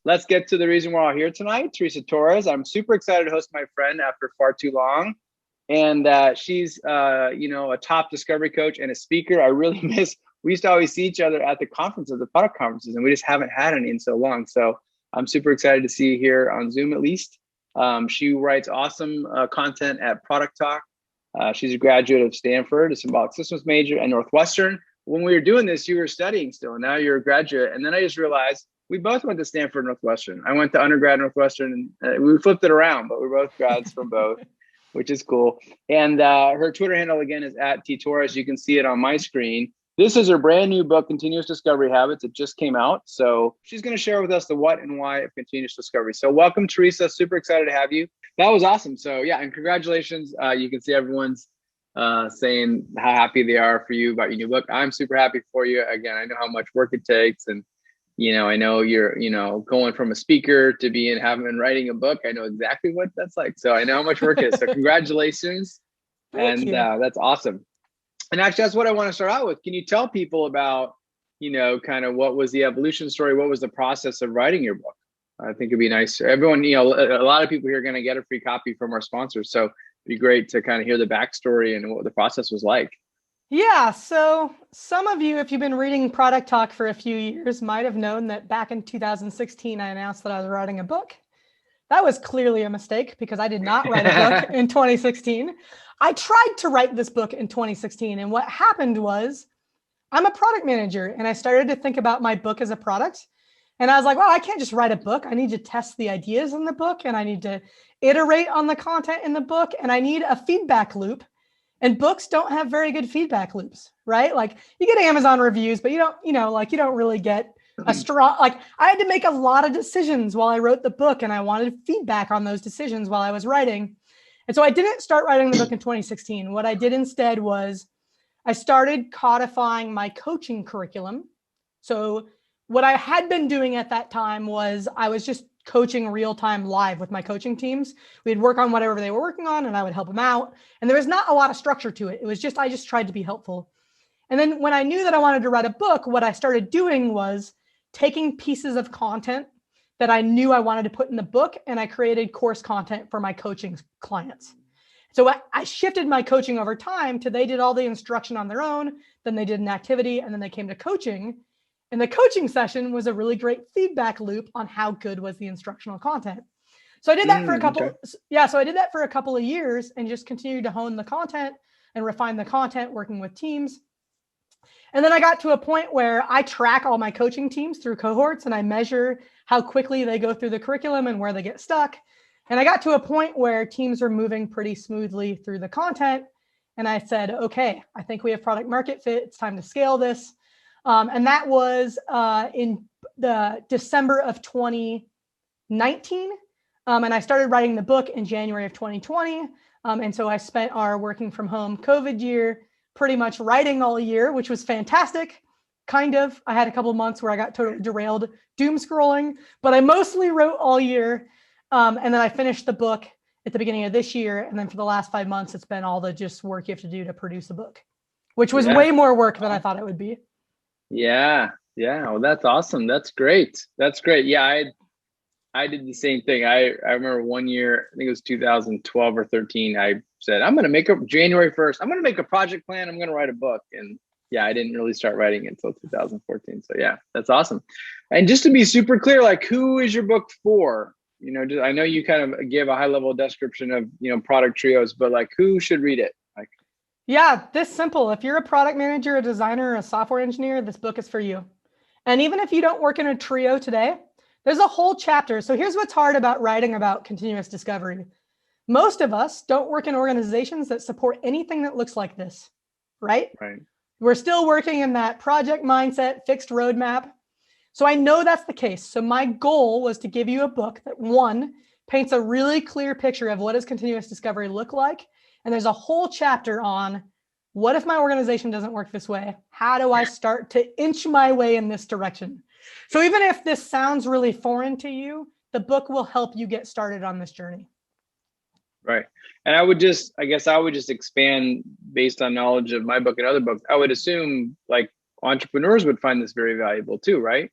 let's get to the reason we're all here tonight. Teresa Torres. I'm super excited to host my friend after far too long. And she's, a top discovery coach and a speaker. I really miss, we used to always see each other at the conferences, the product conferences, and we just haven't had any in so long. So I'm super excited to see you here on Zoom at least. She writes awesome content at Product Talk. She's a graduate of Stanford, a symbolic systems major, and Northwestern. When we were doing this, you were studying still, and now you're a graduate. And then I just realized we both went to Stanford and Northwestern. I went to undergrad Northwestern, and we flipped it around, but we're both grads from both, which is cool. And her Twitter handle, again, is @ttorres. You can see it on my screen. This is her brand new book, Continuous Discovery Habits. It just came out. So she's going to share with us the what and why of continuous discovery. So welcome, Teresa. Super excited to have you. That was awesome. So yeah, and congratulations. You can see everyone's saying how happy they are for you about your new book. I'm super happy for you. Again, I know how much work it takes. And, I know you're, going from a speaker to having writing a book. I know exactly what that's like. So I know how much work it is. So congratulations. Thank you. That's awesome. And actually, that's what I want to start out with. Can you tell people about, kind of what was the evolution story? What was the process of writing your book? I think it'd be nice. Everyone, a lot of people here are going to get a free copy from our sponsors. So it'd be great to kind of hear the backstory and what the process was like. Yeah, so some of you, if you've been reading Product Talk for a few years, might have known that back in 2016, I announced that I was writing a book. That was clearly a mistake because I did not write a book in 2016. I tried to write this book in 2016. And what happened was I'm a product manager and I started to think about my book as a product. And I was like, well, I can't just write a book. I need to test the ideas in the book and I need to iterate on the content in the book and I need a feedback loop. And books don't have very good feedback loops, right? Like you get Amazon reviews, but you don't really get a strong, I had to make a lot of decisions while I wrote the book and I wanted feedback on those decisions while I was writing. And so I didn't start writing the book in 2016. What I did instead was I started codifying my coaching curriculum. So what I had been doing at that time was I was just coaching real time live with my coaching teams. We'd work on whatever they were working on and I would help them out. And there was not a lot of structure to it. It was just, I just tried to be helpful. And then when I knew that I wanted to write a book, what I started doing was taking pieces of content that I knew I wanted to put in the book and I created course content for my coaching clients. So I shifted my coaching over time to they did all the instruction on their own, then they did an activity, and then they came to coaching. And the coaching session was a really great feedback loop on how good was the instructional content. So I did that for a couple. Okay. So I did that for a couple of years and just continued to hone the content and refine the content working with teams. And then I got to a point where I track all my coaching teams through cohorts and I measure how quickly they go through the curriculum and where they get stuck. And I got to a point where teams were moving pretty smoothly through the content. And I said, okay, I think we have product market fit. It's time to scale this. And that was in the December of 2019. And I started writing the book in January of 2020. And so I spent our working from home COVID year pretty much writing all year, which was fantastic. Kind of. I had a couple of months where I got totally derailed, doom scrolling, but I mostly wrote all year. And then I finished the book at the beginning of this year. And then for the last 5 months, it's been all the just work you have to do to produce a book, which was way more work than I thought it would be. Yeah. Well, that's awesome. That's great. Yeah, I did the same thing. I remember one year, I think it was 2012 or 13, I said, I'm going to make January 1st, I'm going to make a project plan. I'm going to write a book. And yeah, I didn't really start writing it until 2014. So yeah, that's awesome. And just to be super clear, like who is your book for? I know you kind of give a high level description of, product trios, but like who should read it? Yeah, this simple. If you're a product manager, a designer, or a software engineer, this book is for you. And even if you don't work in a trio today, there's a whole chapter. So here's what's hard about writing about continuous discovery. Most of us don't work in organizations that support anything that looks like this, right? Right. We're still working in that project mindset, fixed roadmap. So I know that's the case. So my goal was to give you a book that, one, paints a really clear picture of what does continuous discovery look like. And there's a whole chapter on what if my organization doesn't work this way? How do I start to inch my way in this direction? So even if this sounds really foreign to you, the book will help you get started on this journey. Right. And I would just expand based on knowledge of my book and other books. I would assume like entrepreneurs would find this very valuable too, right?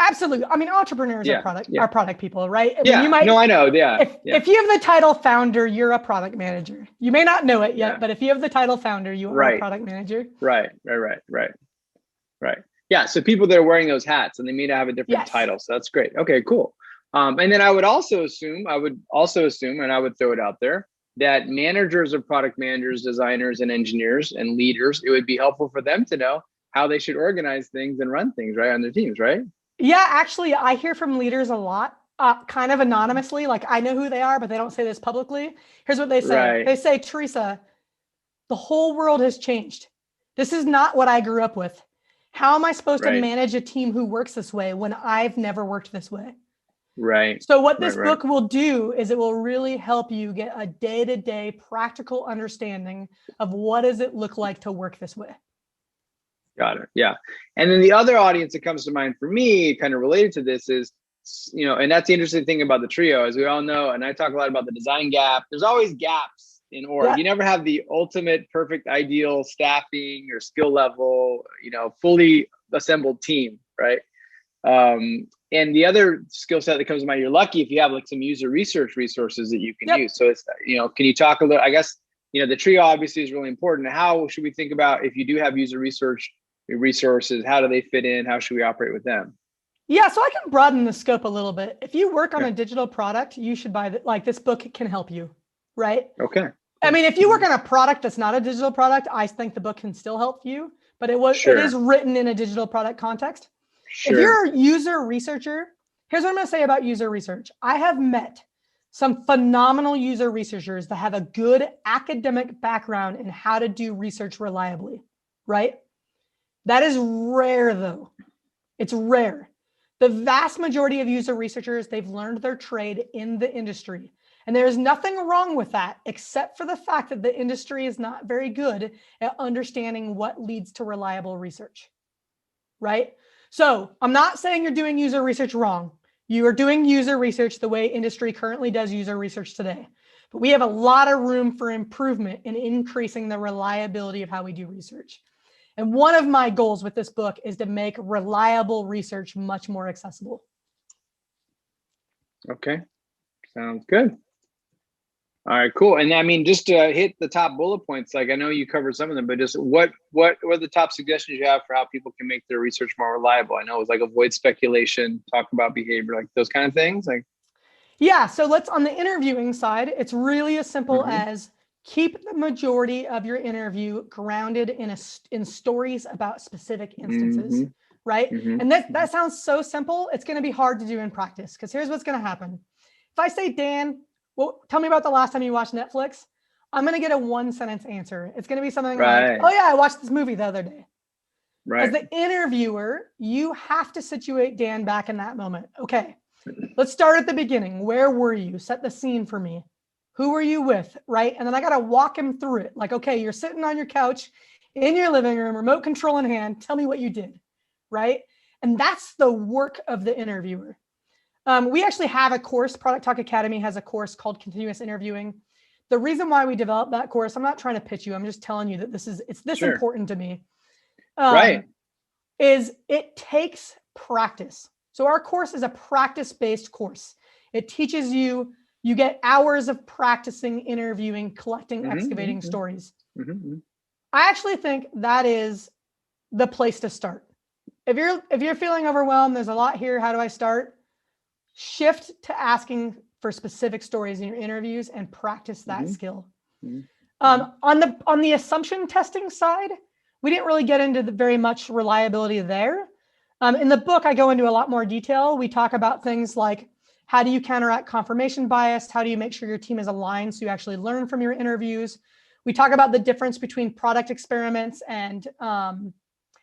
Absolutely. I mean, entrepreneurs are product people, right? I Yeah. mean, you might, no, I know. Yeah. If you have the title founder, you're a product manager. You may not know it yet, but if you have the title founder, you are a product manager. Right. Yeah. So people that are wearing those hats and they may not have a different title. So that's great. Okay, cool. And then I would also assume, and I would throw it out there, that managers of product managers, designers, and engineers and leaders, it would be helpful for them to know how they should organize things and run things, right, on their teams, right? Yeah, actually, I hear from leaders a lot, kind of anonymously. Like, I know who they are, but they don't say this publicly. Here's what they say. Right. They say, Teresa, the whole world has changed. This is not what I grew up with. How am I supposed to manage a team who works this way when I've never worked this way? Right. So what this book will do is it will really help you get a day-to-day practical understanding of what does it look like to work this way. Got it. Yeah. And then the other audience that comes to mind for me, kind of related to this, is, and that's the interesting thing about the trio, as we all know, and I talk a lot about the design gap. There's always gaps in org. Yeah. You never have the ultimate, perfect, ideal staffing or skill level, fully assembled team, right? And the other skill set that comes to mind, you're lucky if you have like some user research resources that you can use. So it's, can you talk a little, I guess, the trio obviously is really important. How should we think about if you do have user research resources, how do they fit in? How should we operate with them? Yeah, so I can broaden the scope a little bit. If you work on a digital product, you should buy this book can help you, right? Okay. I mean, if you work on a product that's not a digital product, I think the book can still help you, but it is written in a digital product context. If you're a user researcher, here's what I'm going to say about user research. I have met some phenomenal user researchers that have a good academic background in how to do research reliably, right? That is rare, though. It's rare. The vast majority of user researchers, they've learned their trade in the industry. And there is nothing wrong with that, except for the fact that the industry is not very good at understanding what leads to reliable research, right? So I'm not saying you're doing user research wrong. You are doing user research the way industry currently does user research today. But we have a lot of room for improvement in increasing the reliability of how we do research. And one of my goals with this book is to make reliable research much more accessible. Okay, sounds good. All right, cool. And I mean, just to hit the top bullet points, like I know you covered some of them, but just what are the top suggestions you have for how people can make their research more reliable? I know it was like avoid speculation, talk about behavior, like those kind of things. Like, yeah. So let's, on the interviewing side, it's really as simple as keep the majority of your interview grounded in stories about specific instances, right? And that sounds so simple. It's going to be hard to do in practice because here's what's going to happen. If I say, Dan, well, tell me about the last time you watched Netflix. I'm going to get a 1-sentence answer. It's going to be something like, oh yeah, I watched this movie the other day. Right. As the interviewer, you have to situate Dan back in that moment. Okay, let's start at the beginning. Where were you? Set the scene for me. Who were you with, right? And then I got to walk him through it. Like, okay, you're sitting on your couch in your living room, remote control in hand. Tell me what you did, right? And that's the work of the interviewer. We actually have a course, Product Talk Academy has a course called Continuous Interviewing. The reason why we developed that course, I'm not trying to pitch you, I'm just telling you that it's this important to me. Is it takes practice. So our course is a practice-based course. It teaches you get hours of practicing, interviewing, collecting, excavating stories. I actually think that is the place to start. If you're feeling overwhelmed, there's a lot here, how do I start? Shift to asking for specific stories in your interviews and practice that skill. On the assumption testing side, we didn't really get into very much reliability there. In the book, I go into a lot more detail. We talk about things like how do you counteract confirmation bias? How do you make sure your team is aligned so you actually learn from your interviews? We talk about the difference between product experiments and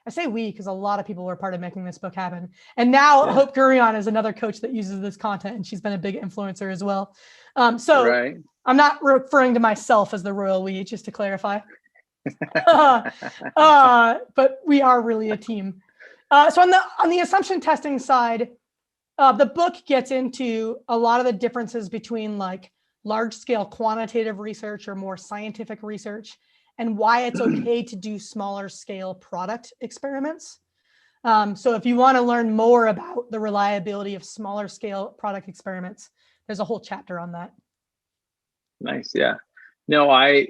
I say we because a lot of people were part of making this book happen. And now Hope Gurion is another coach that uses this content, and she's been a big influencer as well. I'm not referring to myself as the royal we, just to clarify. But we are really a team. So on the assumption testing side, the book gets into a lot of the differences between like large scale quantitative research or more scientific research, and why it's okay to do smaller scale product experiments. So if you want to learn more about the reliability of smaller scale product experiments, there's a whole chapter on that. Nice. Yeah. No, I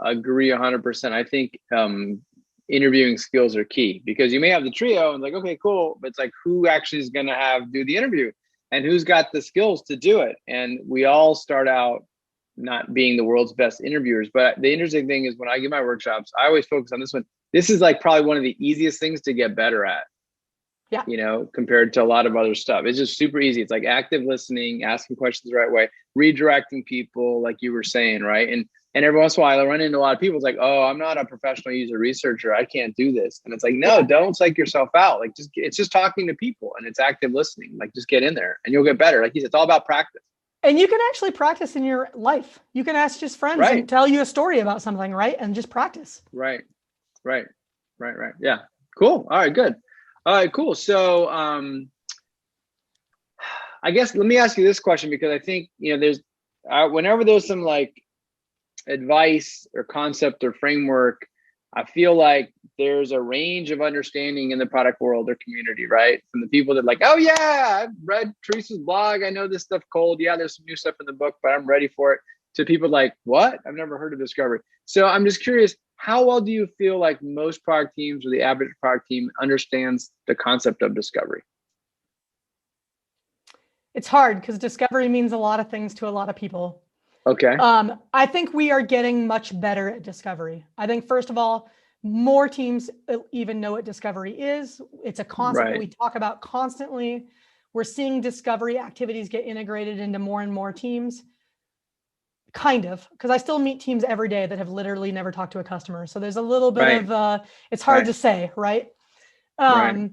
agree 100%. I think interviewing skills are key, because you may have the trio and like, okay, cool, but it's like, who actually is going to do the interview, and who's got the skills to do it? And we all start out not being the world's best interviewers. But the interesting thing is, when I give my workshops, I always focus on this one. This is like probably one of the easiest things to get better at. Yeah. You know, compared to a lot of other stuff. It's just super easy. It's like active listening, asking questions the right way, redirecting people, like you were saying, right? And every once in a while I run into a lot of people. It's like, oh, I'm not a professional user researcher, I can't do this. And it's like, no, don't psych yourself out. Like, it's just talking to people, and it's active listening. Like, just get in there and you'll get better. Like you said, it's all about practice. And you can actually practice in your life. You can ask just friends and tell you a story about something, right? And just practice. Right. Yeah. Cool. All right, good. All right, cool. So I guess let me ask you this question, because I think, you know, there's whenever there's some like advice or concept or framework, I feel like there's a range of understanding in the product world or community, right? From the people that like, oh yeah, I've read Teresa's blog, I know this stuff cold. Yeah, there's some new stuff in the book, but I'm ready for it. To people like, what? I've never heard of discovery. So I'm just curious, how well do you feel like most product teams or the average product team understands the concept of discovery? It's hard, because discovery means a lot of things to a lot of people. Okay. I think we are getting much better at discovery. I think, first of all, more teams even know what discovery is. It's a concept that we talk about constantly. We're seeing discovery activities get integrated into more and more teams. Kind of, because I still meet teams every day that have literally never talked to a customer. So there's a little bit of, it's hard to say, right? I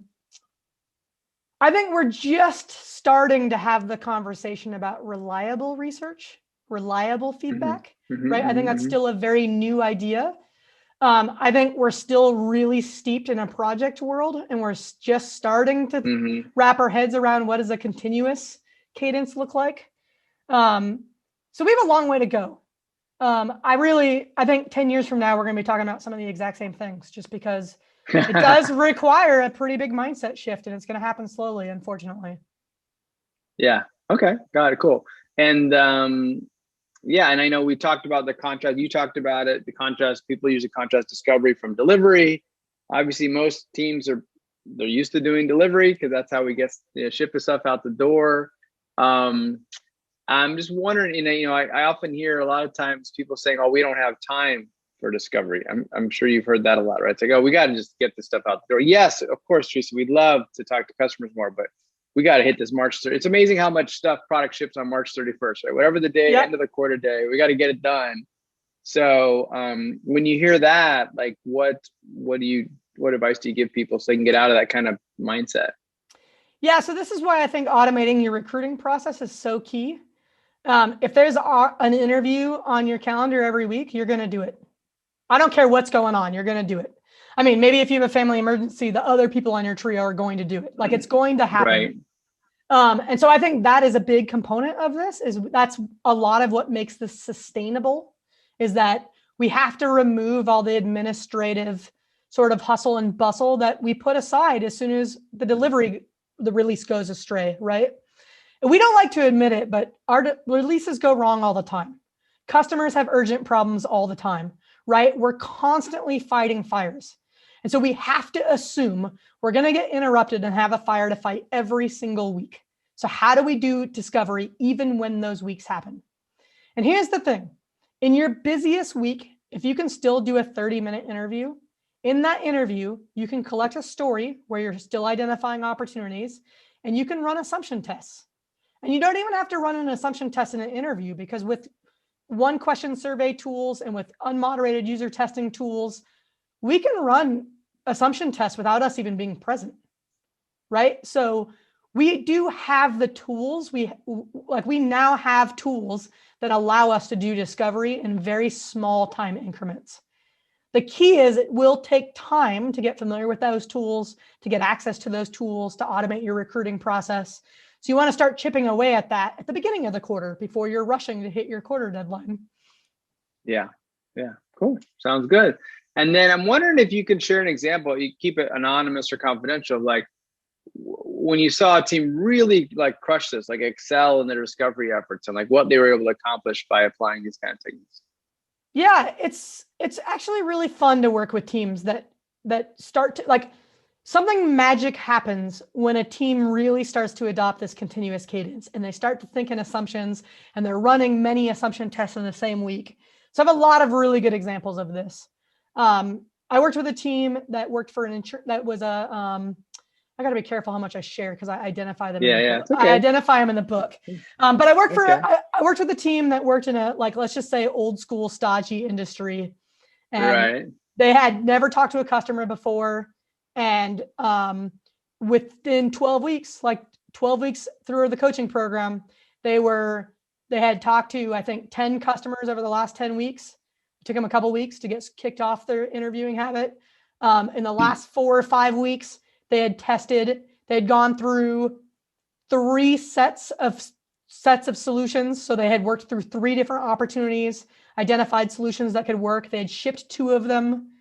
think we're just starting to have the conversation about reliable research, reliable feedback, right? I think that's still a very new idea. I think we're still really steeped in a project world, and we're just starting to wrap our heads around what does a continuous cadence look like. So we have a long way to go. I think 10 years from now, we're going to be talking about some of the exact same things, just because it does require a pretty big mindset shift, and it's going to happen slowly, unfortunately. Yeah. Okay. Got it. Cool. And yeah, and I know we talked about the contrast. You talked about it. The contrast, people usually contrast discovery from delivery. Obviously, most teams they're used to doing delivery, because that's how we get ship the stuff out the door. I'm just wondering, you know, I often hear a lot of times people saying, oh, we don't have time for discovery. I'm sure you've heard that a lot, right? It's like, oh, we got to just get this stuff out the door. Yes, of course, Teresa, we'd love to talk to customers more, but we got to hit this March 30th. It's amazing how much stuff product ships on March 31st, right? Whatever the day, end of the quarter day, we got to get it done. So when you hear that, like, what advice do you give people so they can get out of that kind of mindset? Yeah, so this is why I think automating your recruiting process is so key. If there's an interview on your calendar every week, you're going to do it. I don't care what's going on, you're going to do it. I mean, maybe if you have a family emergency, the other people on your trio are going to do it. Like, it's going to happen. And so I think that is a big component of this. That's a lot of what makes this sustainable, is that we have to remove all the administrative sort of hustle and bustle that we put aside as soon as the release goes astray, right? We don't like to admit it, but our releases go wrong all the time. Customers have urgent problems all the time, right? We're constantly fighting fires. And so we have to assume we're going to get interrupted and have a fire to fight every single week. So how do we do discovery even when those weeks happen? And here's the thing. In your busiest week, if you can still do a 30-minute interview, in that interview, you can collect a story where you're still identifying opportunities, and you can run assumption tests. And you don't even have to run an assumption test in an interview, because with one question survey tools and with unmoderated user testing tools, we can run assumption tests without us even being present, right? So we do have the tools. We now have tools that allow us to do discovery in very small time increments. The key is it will take time to get familiar with those tools, to get access to those tools, to automate your recruiting process. So you want to start chipping away at that at the beginning of the quarter before you're rushing to hit your quarter deadline. Yeah. Cool. Sounds good. And then I'm wondering if you can share an example, you keep it anonymous or confidential, of like when you saw a team really like crush this, like excel in their discovery efforts and like what they were able to accomplish by applying these kind of techniques. Yeah, it's actually really fun to work with teams that start to like something magic happens when a team really starts to adopt this continuous cadence and they start to think in assumptions and they're running many assumption tests in the same week. So I have a lot of really good examples of this. I worked with a team that worked for that was a I got to be careful how much I share because I identify them. It's okay. I identify them in the book. But I worked I worked with a team that worked in a, like, let's just say old school stodgy industry. And they had never talked to a customer before. And within 12 weeks, like 12 weeks through the coaching program, they had talked to, I think, 10 customers over the last 10 weeks. It took them a couple weeks to get kicked off their interviewing habit. In the last 4 or 5 weeks, they had gone through 3 sets of solutions. So they had worked through 3 different opportunities, identified solutions that could work. They had shipped 2 of them.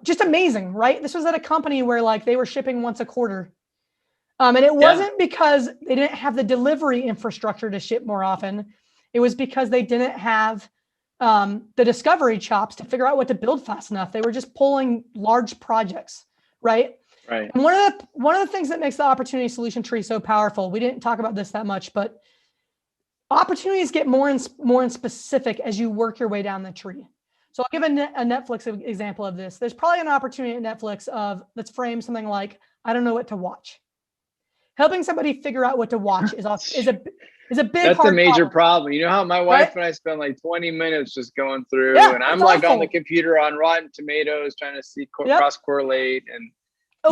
Just amazing, right? This was at a company where like they were shipping once a quarter. And it wasn't because they didn't have the delivery infrastructure to ship more often. It was because they didn't have the discovery chops to figure out what to build fast enough. They were just pulling large projects, right? Right. And one of the things that makes the opportunity solution tree so powerful, we didn't talk about this that much, but opportunities get more and specific as you work your way down the tree. So I'll give a Netflix example of this. There's probably an opportunity at Netflix let's frame something like, I don't know what to watch. Helping somebody figure out what to watch is a big, that's a major problem. You know how my wife and I spend like 20 minutes just going through, and I'm like on the computer on Rotten Tomatoes trying to see cross correlate, and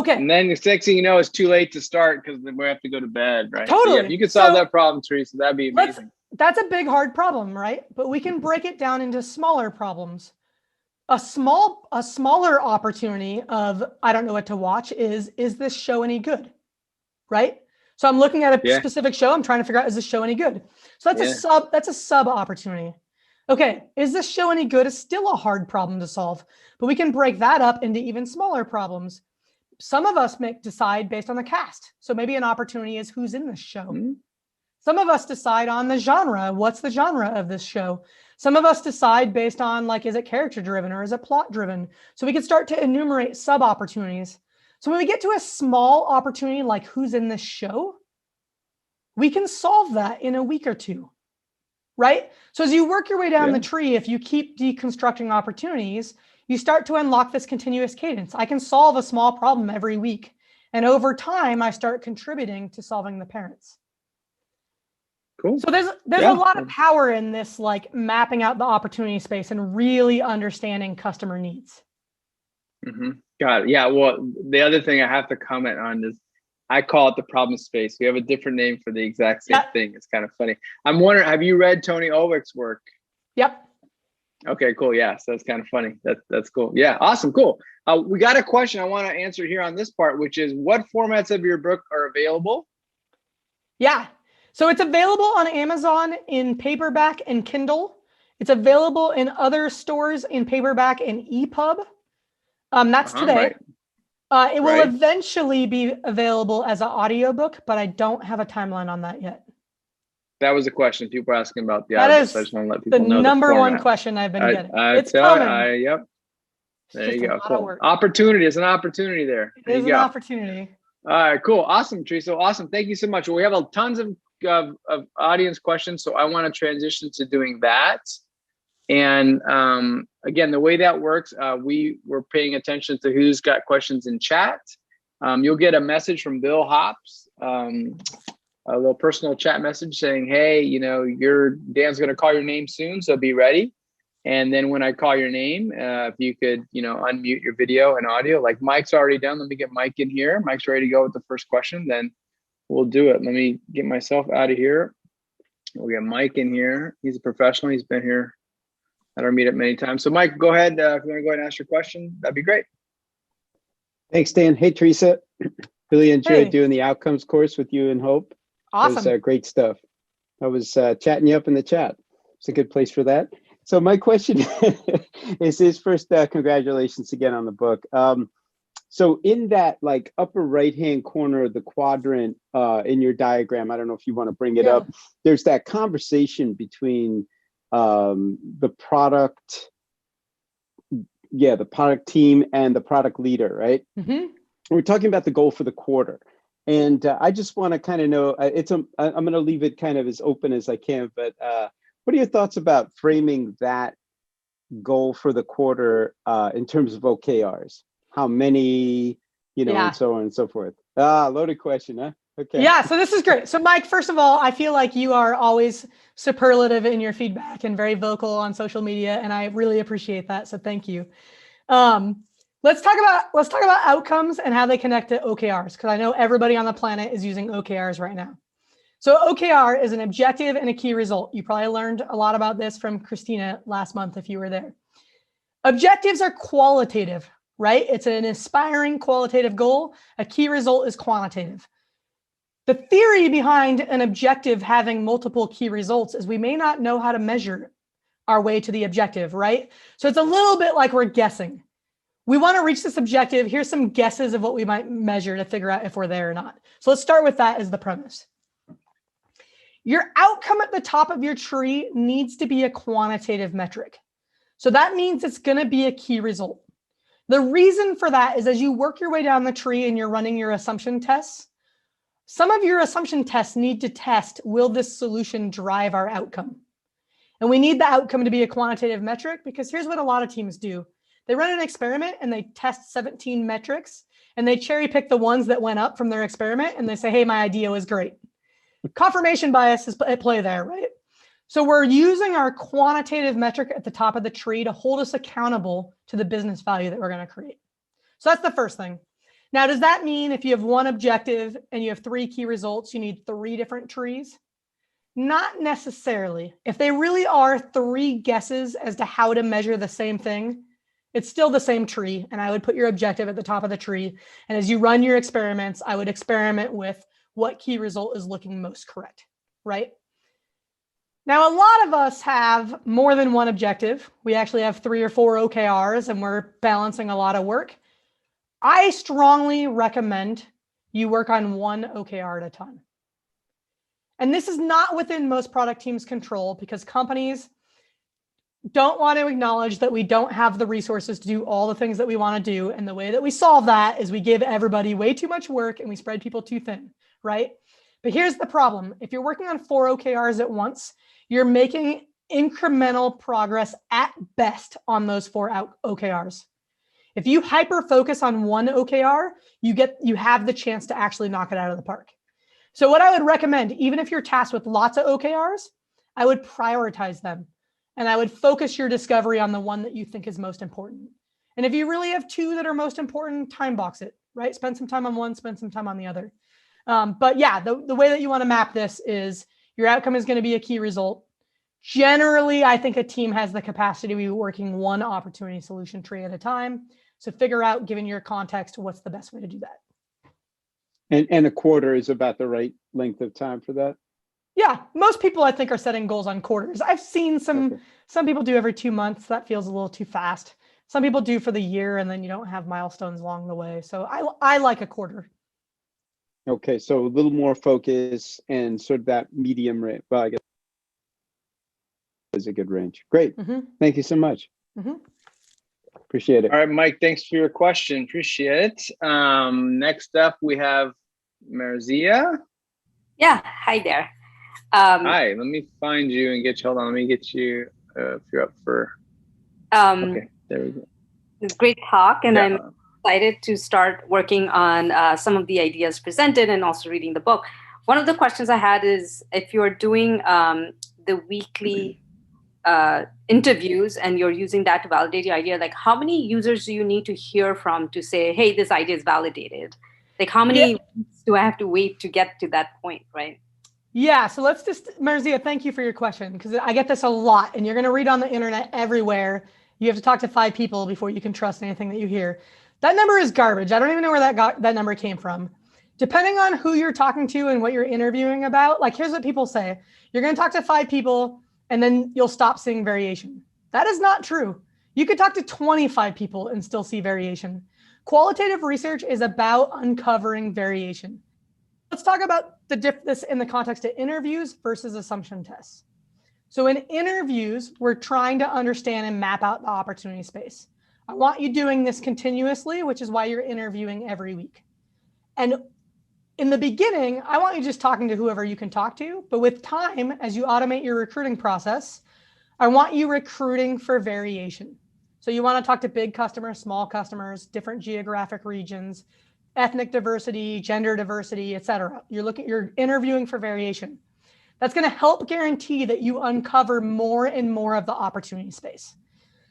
then the next thing you know, it's too late to start because we have to go to bed, right? Totally. So if you could solve that problem, Teresa, that'd be amazing. That's a big, hard problem, right? But we can break it down into smaller problems. A smaller opportunity of I don't know what to watch is this show any good? Right? So I'm looking at a specific show. I'm trying to figure out, is this show any good? So that's a sub opportunity. Okay, is this show any good? Is still a hard problem to solve, but we can break that up into even smaller problems. Some of us decide based on the cast. So maybe an opportunity is who's in this show. Mm-hmm. Some of us decide on the genre. What's the genre of this show? Some of us decide based on like, is it character driven or is it plot driven? So we can start to enumerate sub opportunities. So when we get to a small opportunity, like who's in this show, we can solve that in a week or 2, right? So as you work your way down the tree, if you keep deconstructing opportunities, you start to unlock this continuous cadence. I can solve a small problem every week. And over time, I start contributing to solving the parents. Cool. So there's a lot of power in this, like mapping out the opportunity space and really understanding customer needs. Mm-hmm. Got it. Yeah. Well, the other thing I have to comment on is I call it the problem space. We have a different name for the exact same thing. It's kind of funny. I'm wondering, have you read Tony Owick's work? Yep. Okay, cool. Yeah. So that's kind of funny. That's cool. Yeah. Awesome. Cool. We got a question I want to answer here on this part, which is what formats of your book are available? Yeah. So it's available on Amazon in paperback and Kindle. It's available in other stores in paperback and EPUB. That's today. Right. It will eventually be available as an audiobook, but I don't have a timeline on that yet. That was a question people were asking about the audio, so I just want to let people know the number one question I've been getting. It's coming. Yep. There you go. Cool. Opportunity. It's an opportunity there. It is an opportunity. All right, cool. Awesome, Teresa. Awesome. Thank you so much. Well, we have tons of audience questions, so I want to transition to doing that. And again, the way that works, we're paying attention to who's got questions in chat. You'll get a message from Bill Hops, a little personal chat message saying, hey, Dan's going to call your name soon, so be ready. And then when I call your name, if you could, unmute your video and audio, like Mike's already done. Let me get Mike in here. Mike's ready to go with the first question. Then we'll do it. Let me get myself out of here. We'll get Mike in here. He's a professional. He's been here at our meetup many times. So Mike, go ahead. If you want to go ahead and ask your question, that'd be great. Thanks, Dan. Hey, Teresa. Really enjoyed doing the outcomes course with you and Hope. Awesome. It was great stuff. I was chatting you up in the chat. It's a good place for that. So my question is first, congratulations again on the book. So in that like upper right-hand corner of the quadrant in your diagram, I don't know if you want to bring it up, there's that conversation between the product team and the product leader, right? Mm-hmm. We're talking about the goal for the quarter. And I just want to kind of know, I'm going to leave it kind of as open as I can, but what are your thoughts about framing that goal for the quarter in terms of OKRs? How many, and so on and so forth. Loaded question, huh? Okay. Yeah, so this is great. So Mike, first of all, I feel like you are always superlative in your feedback and very vocal on social media, and I really appreciate that. So thank you. Let's talk about outcomes and how they connect to OKRs, because I know everybody on the planet is using OKRs right now. So OKR is an objective and a key result. You probably learned a lot about this from Christina last month if you were there. Objectives are qualitative, right? It's an aspiring qualitative goal. A key result is quantitative. The theory behind an objective having multiple key results is we may not know how to measure our way to the objective, right? So it's a little bit like we're guessing. We want to reach this objective. Here's some guesses of what we might measure to figure out if we're there or not. So let's start with that as the premise. Your outcome at the top of your tree needs to be a quantitative metric. So that means it's going to be a key result. The reason for that is as you work your way down the tree and you're running your assumption tests, some of your assumption tests need to test, will this solution drive our outcome? And we need the outcome to be a quantitative metric because here's what a lot of teams do. They run an experiment and they test 17 metrics and they cherry pick the ones that went up from their experiment and they say, hey, my idea was great. Confirmation bias is at play there, right? So we're using our quantitative metric at the top of the tree to hold us accountable to the business value that we're going to create. So that's the first thing. Now, does that mean if you have one objective and you have 3 key results, you need 3 different trees? Not necessarily. If they really are 3 guesses as to how to measure the same thing, it's still the same tree. And I would put your objective at the top of the tree. And as you run your experiments, I would experiment with what key result is looking most correct, right? Now, a lot of us have more than one objective. We actually have 3 or 4 OKRs and we're balancing a lot of work. I strongly recommend you work on 1 OKR at a time. And this is not within most product teams' control because companies don't want to acknowledge that we don't have the resources to do all the things that we want to do. And the way that we solve that is we give everybody way too much work and we spread people too thin, right? But here's the problem. If you're working on 4 OKRs at once, you're making incremental progress at best on those 4 OKRs. If you hyper focus on 1 OKR, you have the chance to actually knock it out of the park. So what I would recommend, even if you're tasked with lots of OKRs, I would prioritize them. And I would focus your discovery on the one that you think is most important. And if you really have 2 that are most important, time box it, right? Spend some time on one, spend some time on the other. But yeah, the way that you want to map this is your outcome is going to be a key result. Generally, I think a team has the capacity to be working 1 opportunity solution tree at a time. So figure out, given your context, what's the best way to do that. And a quarter is about the right length of time for that? Yeah, most people I think are setting goals on quarters. I've seen some people do every 2 months. That feels a little too fast. Some people do for the year and then you don't have milestones along the way. So I like a quarter. Okay, so a little more focus and sort of that medium range. Well, I guess is a good range. Great. Thank you so much. Appreciate it. All right, Mike, thanks for your question. Appreciate it. Next up, we have Marzia. Yeah, hi there. Hi, let me find you and get you. Hold on, let me get you if you're up for. Okay, there we go. It's a great talk, and I'm excited to start working on some of the ideas presented and also reading the book. One of the questions I had is if you're doing the weekly interviews and you're using that to validate your idea, like how many users do you need to hear from to say, hey, this idea is validated? Like how many weeks do I have to wait to get to that point, right? Yeah, so let's just, Marzia, thank you for your question because I get this a lot and you're going to read on the internet everywhere. You have to talk to 5 people before you can trust anything that you hear. That number is garbage. I don't even know where that number came from. Depending on who you're talking to and what you're interviewing about, like here's what people say. You're going to talk to 5 people and then you'll stop seeing variation. That is not true. You could talk to 25 people and still see variation. Qualitative research is about uncovering variation. Let's talk about this in the context of interviews versus assumption tests. So in interviews, we're trying to understand and map out the opportunity space. I want you doing this continuously, which is why you're interviewing every week. And in the beginning, I want you just talking to whoever you can talk to. But with time, as you automate your recruiting process, I want you recruiting for variation. So you want to talk to big customers, small customers, different geographic regions, ethnic diversity, gender diversity, et cetera. You're interviewing for variation. That's going to help guarantee that you uncover more and more of the opportunity space.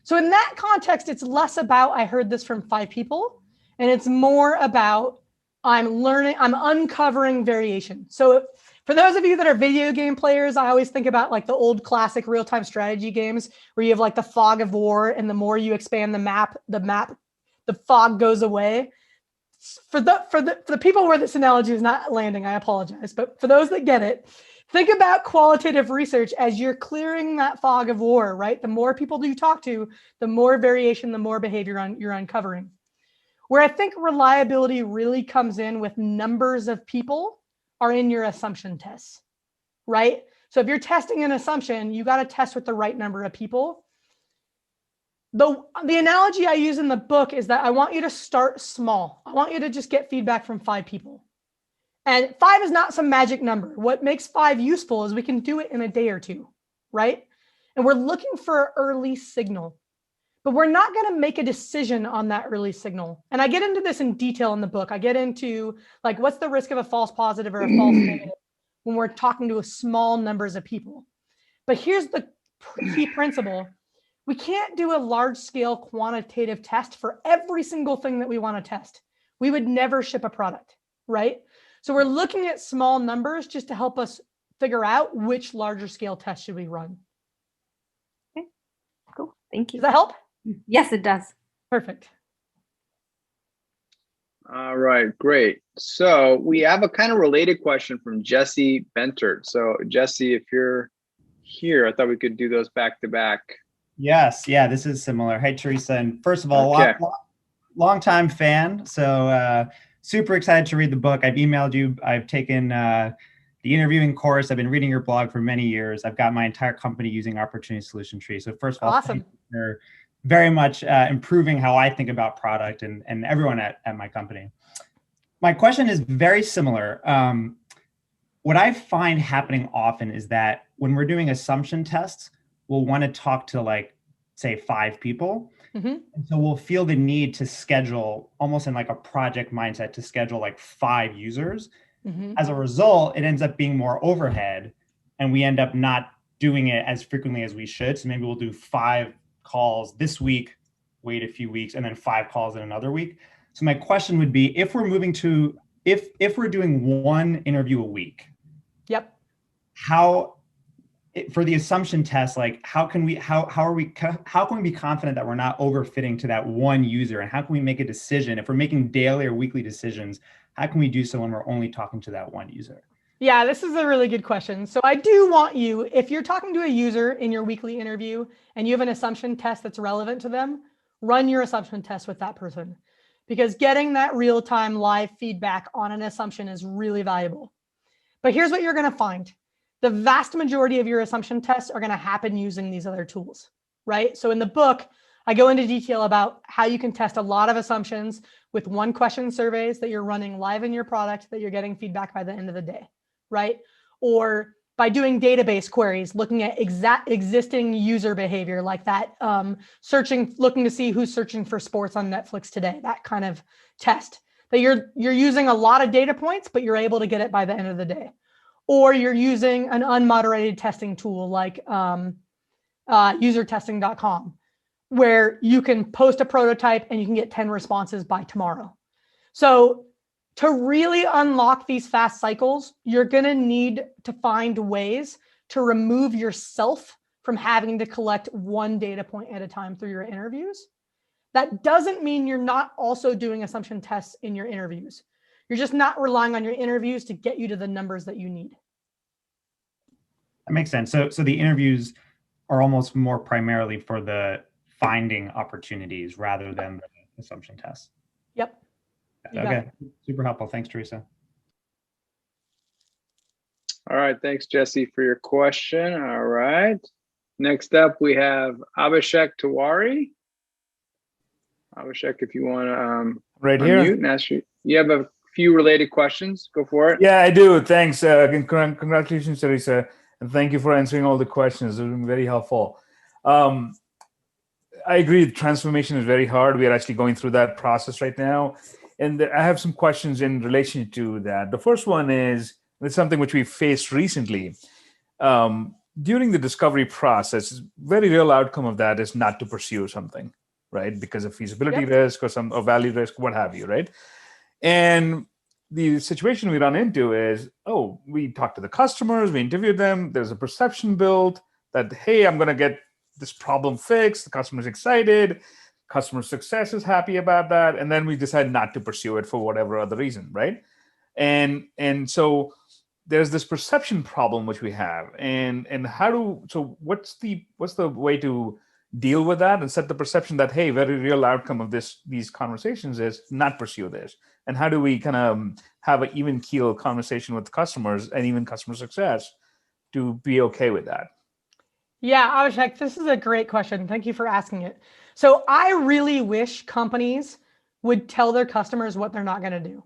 So in that context, it's less about, I heard this from 5 people, and it's more about, I'm uncovering variation. So for those of you that are video game players, I always think about like the old classic real-time strategy games where you have like the fog of war, and the more you expand the fog goes away. For the people where this analogy is not landing, I apologize. But for those that get it, think about qualitative research as you're clearing that fog of war, right? The more people you talk to, the more variation, the more behavior you're uncovering. Where I think reliability really comes in with numbers of people are in your assumption tests, right? So if you're testing an assumption, you got to test with the right number of people. The analogy I use in the book is that I want you to start small. I want you to just get feedback from 5 people. And 5 is not some magic number. What makes 5 useful is we can do it in a day or 2, right? And we're looking for an early signal. But we're not going to make a decision on that early signal. And I get into this in detail in the book. I get into like, what's the risk of a false positive or a false negative when we're talking to a small numbers of people. But here's the key principle. We can't do a large scale quantitative test for every single thing that we want to test. We would never ship a product, right? So we're looking at small numbers just to help us figure out which larger scale test should we run. Okay, cool. Thank you. Does that help? Yes, it does. Perfect. All right, great. So we have a kind of related question from Jesse Bentert. So Jesse, if you're here, I thought we could do those back to back. Yes, yeah, this is similar. Hey, Teresa, and first of all, long time fan. So super excited to read the book. I've emailed you. I've taken the interviewing course. I've been reading your blog for many years. I've got my entire company using Opportunity Solution Tree. So first of all, awesome. You're very much improving how I think about product and everyone at my company. My question is very similar. What I find happening often is that when we're doing assumption tests, we'll want to talk to like, say, 5 people. Mm-hmm. And so we'll feel the need to schedule almost in like a project mindset to schedule like 5 users. Mm-hmm. As a result, it ends up being more overhead and we end up not doing it as frequently as we should. So maybe we'll do 5 calls this week, wait a few weeks, and then 5 calls in another week. So my question would be, if we're moving to, if we're doing 1 interview a week, yep, how, for the assumption test, like how can we be confident that we're not overfitting to that 1 user, and how can we make a decision if we're making daily or weekly decisions? How can we do so when we're only talking to that 1 user? Yeah, this is a really good question. So I do want you, if you're talking to a user in your weekly interview and you have an assumption test that's relevant to them, run your assumption test with that person, because getting that real-time live feedback on an assumption is really valuable. But here's what you're going to find. The vast majority of your assumption tests are going to happen using these other tools, right? So in the book, I go into detail about how you can test a lot of assumptions with 1-question surveys that you're running live in your product that you're getting feedback by the end of the day, right? Or by doing database queries, looking at existing user behavior like that, looking to see who's searching for sports on Netflix today, that kind of test that you're using a lot of data points, but you're able to get it by the end of the day. Or you're using an unmoderated testing tool like usertesting.com, where you can post a prototype and you can get 10 responses by tomorrow. So to really unlock these fast cycles, you're going to need to find ways to remove yourself from having to collect 1 data point at a time through your interviews. That doesn't mean you're not also doing assumption tests in your interviews. You're just not relying on your interviews to get you to the numbers that you need. That makes sense. So the interviews are almost more primarily for the finding opportunities rather than the assumption tests. Yep. Okay, super helpful. Thanks, Teresa. All right, thanks, Jesse, for your question. All right. Next up, we have Abhishek Tiwari. Abhishek, if you want to right unmute here and ask you have a few related questions. Go for it. Yeah, I do. Thanks. Congratulations, Teresa, and thank you for answering all the questions. It's been very helpful. I agree. Transformation is very hard. We are actually going through that process right now, and I have some questions in relation to that. The first one is it's something which we faced recently. During the discovery process, very real outcome of that is not to pursue something, right? Because of feasibility risk or value risk, what have you, right? And the situation we run into is, we talk to the customers, we interview them, there's a perception built that, hey, I'm going to get this problem fixed, the customer's excited, customer success is happy about that, and then we decide not to pursue it for whatever other reason, right? And so there's this perception problem which we have, and what's the way to deal with that and set the perception that, hey, very real outcome of these conversations is not pursue this, and how do we kind of have an even keel conversation with customers and even customer success to be okay with that? Yeah, Abhishek, this is a great question. Thank you for asking it. So I really wish companies would tell their customers what they're not going to do.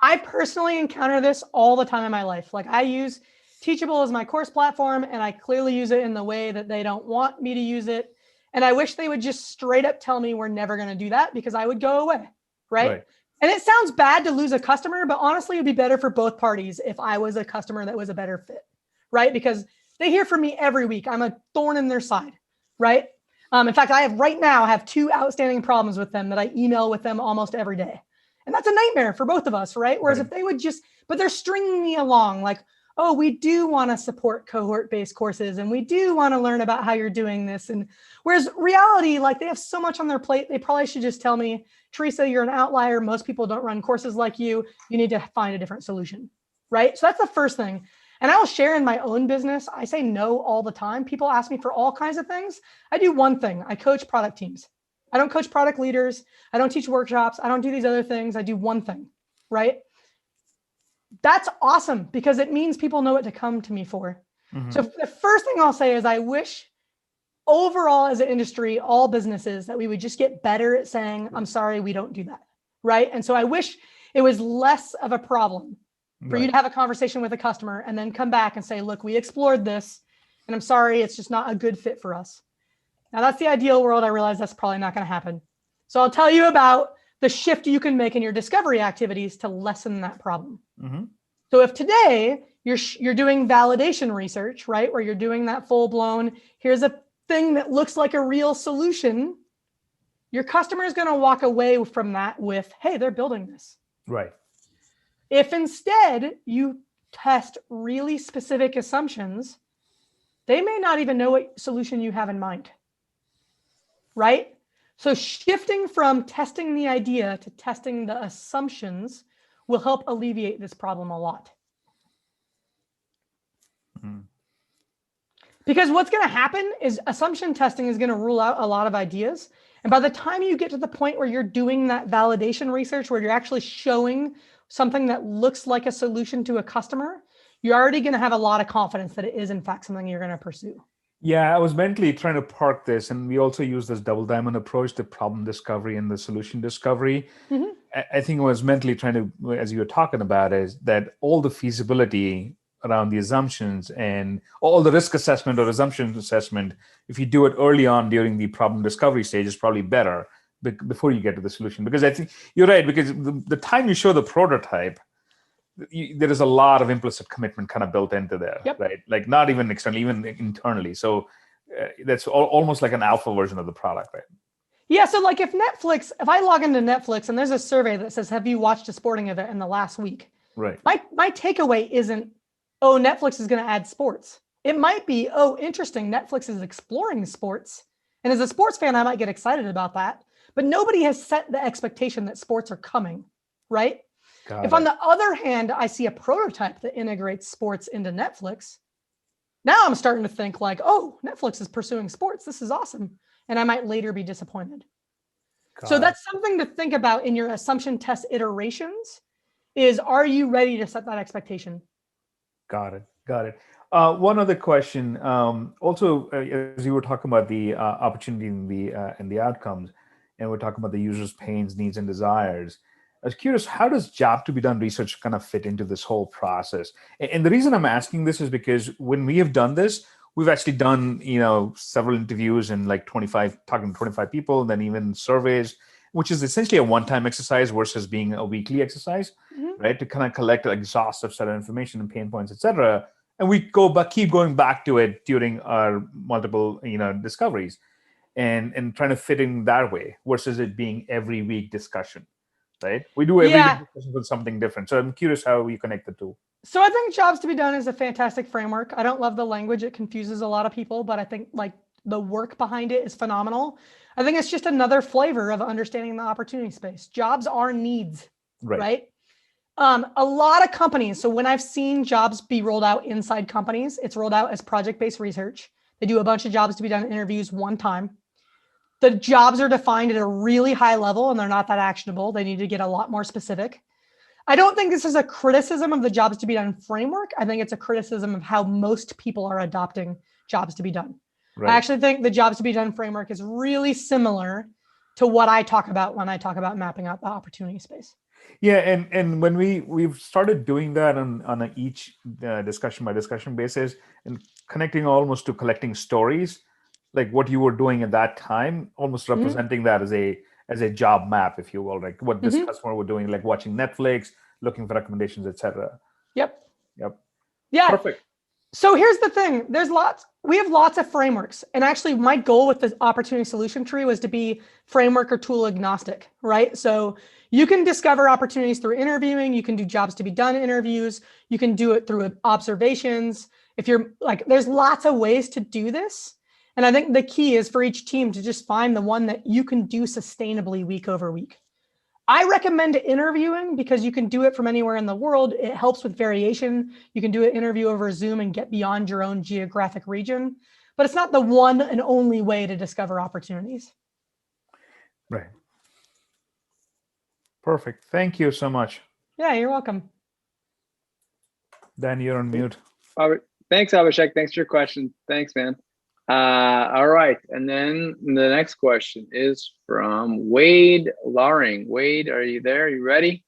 I personally encounter this all the time in my life. Like, I use Teachable as my course platform, and I clearly use it in the way that they don't want me to use it. And I wish they would just straight up tell me we're never going to do that, because I would go away, right? And it sounds bad to lose a customer, but honestly, it'd be better for both parties if I was a customer that was a better fit, right? Because they hear from me every week. I'm a thorn in their side, right? In fact, I have 2 outstanding problems with them that I email with them almost every day. And that's a nightmare for both of us, right? Whereas if they would but they're stringing me along like, oh, we do want to support cohort-based courses, and we do want to learn about how you're doing this. And whereas reality, like, they have so much on their plate, they probably should just tell me, Teresa, you're an outlier. Most people don't run courses like you. You need to find a different solution, right? So that's the first thing. And I'll share in my own business, I say no all the time. People ask me for all kinds of things. I do one thing. I coach product teams. I don't coach product leaders. I don't teach workshops. I don't do these other things. I do one thing, right? That's awesome, because it means people know what to come to me for. So the first thing I'll say is I wish overall as an industry, all businesses, that we would just get better at saying, I'm sorry, we don't do that, right? And so I wish it was less of a problem for you to have a conversation with a customer and then come back and say, look, we explored this, and I'm sorry, it's just not a good fit for us. Now, that's the ideal world. I realize that's probably not going to happen. So I'll tell you about the shift you can make in your discovery activities to lessen that problem. So if today you're doing validation research, right, where you're doing that full-blown, here's a thing that looks like a real solution, your customer is going to walk away from that with, hey, they're building this. Right. If instead you test really specific assumptions, they may not even know what solution you have in mind, right? So shifting from testing the idea to testing the assumptions will help alleviate this problem a lot. Because what's going to happen is assumption testing is going to rule out a lot of ideas. And by the time you get to the point where you're doing that validation research, where you're actually showing something that looks like a solution to a customer, you're already going to have a lot of confidence that it is in fact something you're going to pursue. Yeah, I was mentally trying to park this, and we also use this double diamond approach, the problem discovery and the solution discovery. I think I was mentally trying to, as you were talking about, is that all the feasibility around the assumptions and all the risk assessment or assumption assessment, if you do it early on during the problem discovery stage, is probably better before you get to the solution. Because I think you're right, because the time you show the prototype, there is a lot of implicit commitment kind of built into there, right? Like not even externally, even internally. So that's almost like an alpha version of the product, right? Yeah. So like if I log into Netflix and there's a survey that says, have you watched a sporting event in the last week? Right. My takeaway isn't, oh, Netflix is going to add sports. It might be, oh, interesting, Netflix is exploring sports. And as a sports fan, I might get excited about that. But nobody has set the expectation that sports are coming, right? If on the other hand, I see a prototype that integrates sports into Netflix, Now I'm starting to think like, oh, Netflix is pursuing sports. This is awesome. And I might later be disappointed. So that's something to think about in your assumption test iterations is, are you ready to set that expectation? Got it. Got it. One other question. Also, as you were talking about the opportunity and the outcomes, and we're talking about the user's pains, needs, and desires. I was curious, how does job to be done research kind of fit into this whole process? And the reason I'm asking this is because when we have done this, we've actually done, several interviews and like talking to 25 people, and then even surveys, which is essentially a one-time exercise versus being a weekly exercise, right? To kind of collect an exhaustive set of information and pain points, et cetera. And we keep going back to it during our multiple, discoveries and trying to fit in that way versus it being every week discussion. Right? We do every discussion with something different. So I'm curious how you connect the two. So I think jobs to be done is a fantastic framework. I don't love the language. It confuses a lot of people, but I think like the work behind it is phenomenal. I think it's just another flavor of understanding the opportunity space. Jobs are needs, right? A lot of companies. So when I've seen jobs be rolled out inside companies, it's rolled out as project-based research. They do a bunch of jobs to be done interviews one time. The jobs are defined at a really high level and they're not that actionable. They need to get a lot more specific. I don't think this is a criticism of the jobs to be done framework. I think it's a criticism of how most people are adopting jobs to be done. Right. I actually think the jobs to be done framework is really similar to what I talk about when I talk about mapping out the opportunity space. Yeah, and when we've started doing that on a each discussion by discussion basis and connecting almost to collecting stories, like what you were doing at that time, almost representing that as a job map, if you will, like what this customer were doing, like watching Netflix, looking for recommendations, etc. Yep. Yeah. Perfect. So here's the thing. We have lots of frameworks. And actually my goal with the opportunity solution tree was to be framework or tool agnostic, right? So you can discover opportunities through interviewing. You can do jobs to be done interviews. You can do it through observations. If you're like, there's lots of ways to do this. And I think the key is for each team to just find the one that you can do sustainably week over week. I recommend interviewing because you can do it from anywhere in the world. It helps with variation. You can do an interview over Zoom and get beyond your own geographic region, but it's not the one and only way to discover opportunities. Right. Perfect. Thank you so much. Yeah, you're welcome. Dan, you're on mute. Thanks, Abhishek. Thanks for your question. Thanks, man. All right. And then the next question is from Wade Loring. Wade, are you there? Are you ready?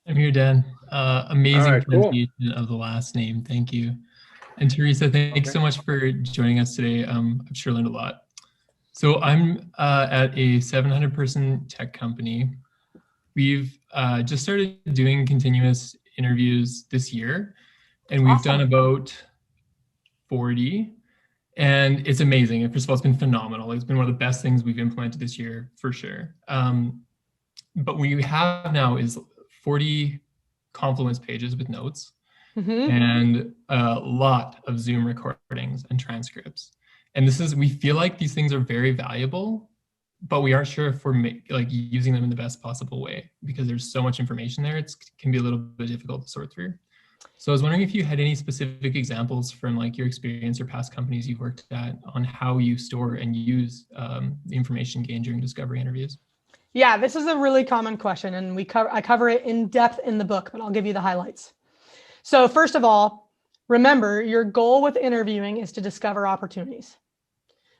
I'm here, Dan. Amazing pronunciation of the last name. Thank you. And Teresa, thanks so much for joining us today. I've sure learned a lot. So I'm at a 700-person tech company. We've just started doing continuous interviews this year, and we've done about 40. And it's amazing. First of all, it's been phenomenal. It's been one of the best things we've implemented this year, for sure. But what we have now is 40 Confluence pages with notes and a lot of Zoom recordings and transcripts. And we feel like these things are very valuable, but we aren't sure if we're using them in the best possible way because there's so much information there. It can be a little bit difficult to sort through. So I was wondering if you had any specific examples from like your experience or past companies you've worked at on how you store and use the information gained during discovery interviews. Yeah, this is a really common question, and I cover it in depth in the book, but I'll give you the highlights. So first of all, remember your goal with interviewing is to discover opportunities.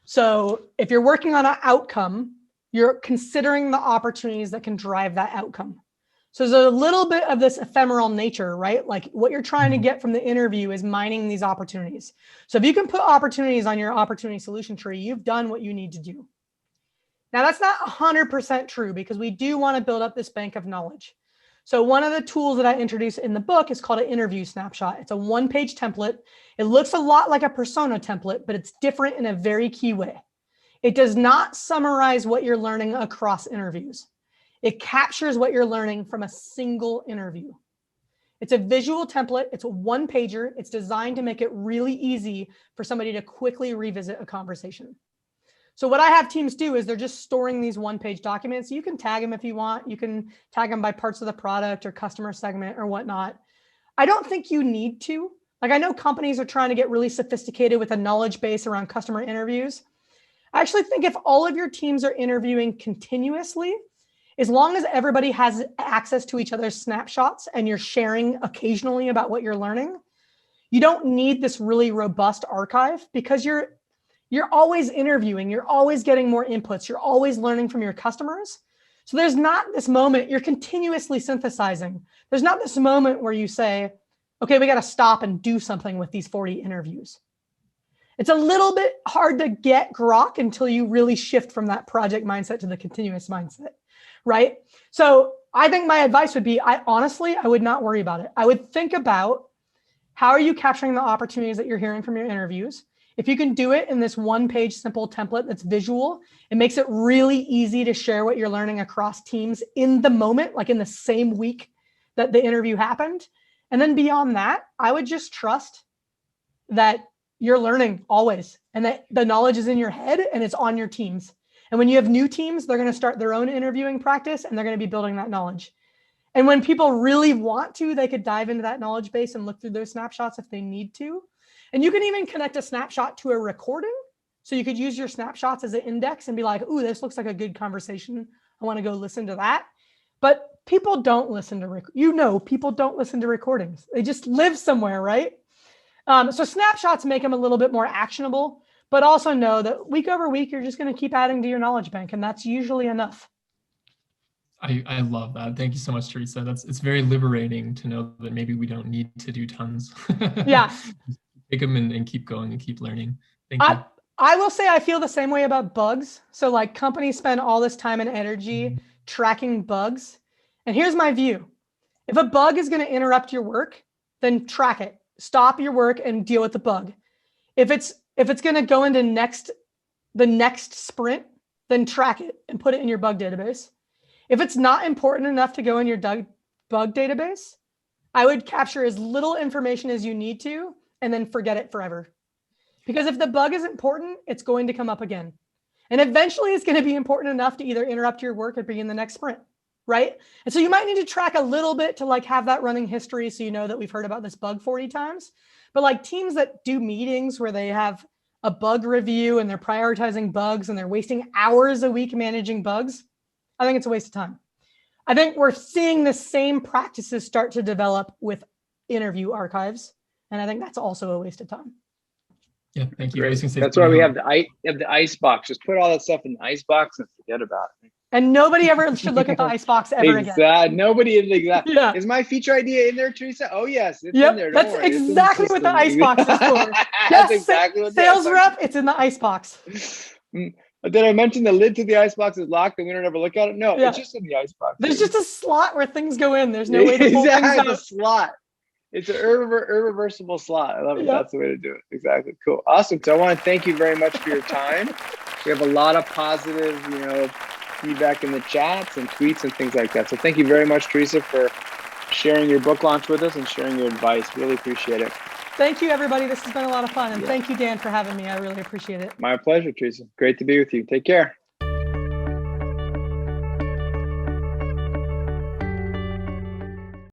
So if you're working on an outcome, you're considering the opportunities that can drive that outcome. So there's a little bit of this ephemeral nature, right? Like what you're trying to get from the interview is mining these opportunities. So if you can put opportunities on your opportunity solution tree, you've done what you need to do. Now that's not 100% true because we do want to build up this bank of knowledge. So one of the tools that I introduce in the book is called an interview snapshot. It's a one-page template. It looks a lot like a persona template, but it's different in a very key way. It does not summarize what you're learning across interviews. It captures what you're learning from a single interview. It's a visual template. It's a one-pager. It's designed to make it really easy for somebody to quickly revisit a conversation. So what I have teams do is they're just storing these one-page documents. You can tag them if you want. You can tag them by parts of the product or customer segment or whatnot. I don't think you need to. Like I know companies are trying to get really sophisticated with a knowledge base around customer interviews. I actually think if all of your teams are interviewing continuously, as long as everybody has access to each other's snapshots and you're sharing occasionally about what you're learning, you don't need this really robust archive because you're always interviewing, you're always getting more inputs, you're always learning from your customers. So there's not this moment, you're continuously synthesizing. There's not this moment where you say, okay, we got to stop and do something with these 40 interviews. It's a little bit hard to get grok until you really shift from that project mindset to the continuous mindset, right? So I think my advice would be, I would not worry about it. I would think about how are you capturing the opportunities that you're hearing from your interviews? If you can do it in this one-page simple template that's visual, it makes it really easy to share what you're learning across teams in the moment, like in the same week that the interview happened. And then beyond that, I would just trust that you're learning always and that the knowledge is in your head and it's on your teams. And when you have new teams, they're going to start their own interviewing practice and they're going to be building that knowledge. And when people really want to, they could dive into that knowledge base and look through those snapshots if they need to. And you can even connect a snapshot to a recording. So you could use your snapshots as an index and be like, ooh, this looks like a good conversation. I want to go listen to that. But people don't listen to, people don't listen to recordings. They just live somewhere, right? So snapshots make them a little bit more actionable, but also know that week over week, you're just going to keep adding to your knowledge bank. And that's usually enough. I love that. Thank you so much, Teresa. It's very liberating to know that maybe we don't need to do tons. Yeah. Take them and keep going and keep learning. Thank you. I will say I feel the same way about bugs. So like companies spend all this time and energy tracking bugs. And here's my view. If a bug is going to interrupt your work, then track it. Stop your work and deal with the bug. If it's going to go into the next sprint, then track it and put it in your bug database. If it's not important enough to go in your bug database, I would capture as little information as you need to and then forget it forever. Because if the bug is important, it's going to come up again. And eventually it's going to be important enough to either interrupt your work or begin the next sprint, right? And so you might need to track a little bit to like have that running history so you know that we've heard about this bug 40 times. But like teams that do meetings where they have a bug review and they're prioritizing bugs and they're wasting hours a week managing bugs, I think it's a waste of time. I think we're seeing the same practices start to develop with interview archives. And I think that's also a waste of time. Yeah, thank you. That's why we have the ice box. Just put all that stuff in the ice box and forget about it. And nobody ever should look at the ice box ever again. Nobody is exactly. Yeah. Is my feature idea in there, Teresa? Oh yes, it's in there. Don't worry. Exactly what the ice box is for. That's exactly what sales rep. It's in the ice box. Did I mention the lid to the ice box is locked and we don't ever look at it? No, It's just in the ice box. There's just a slot where things go in. There's no way to pull things out. It's a slot. It's an irreversible slot. I love it. Yep. That's the way to do it. Exactly. Cool. Awesome. So I want to thank you very much for your time. We have a lot of positive, feedback in the chats and tweets and things like that. So thank you very much, Teresa, for sharing your book launch with us and sharing your advice. Really appreciate it. Thank you, everybody. This has been a lot of fun. And thank you, Dan, for having me. I really appreciate it. My pleasure, Teresa. Great to be with you. Take care.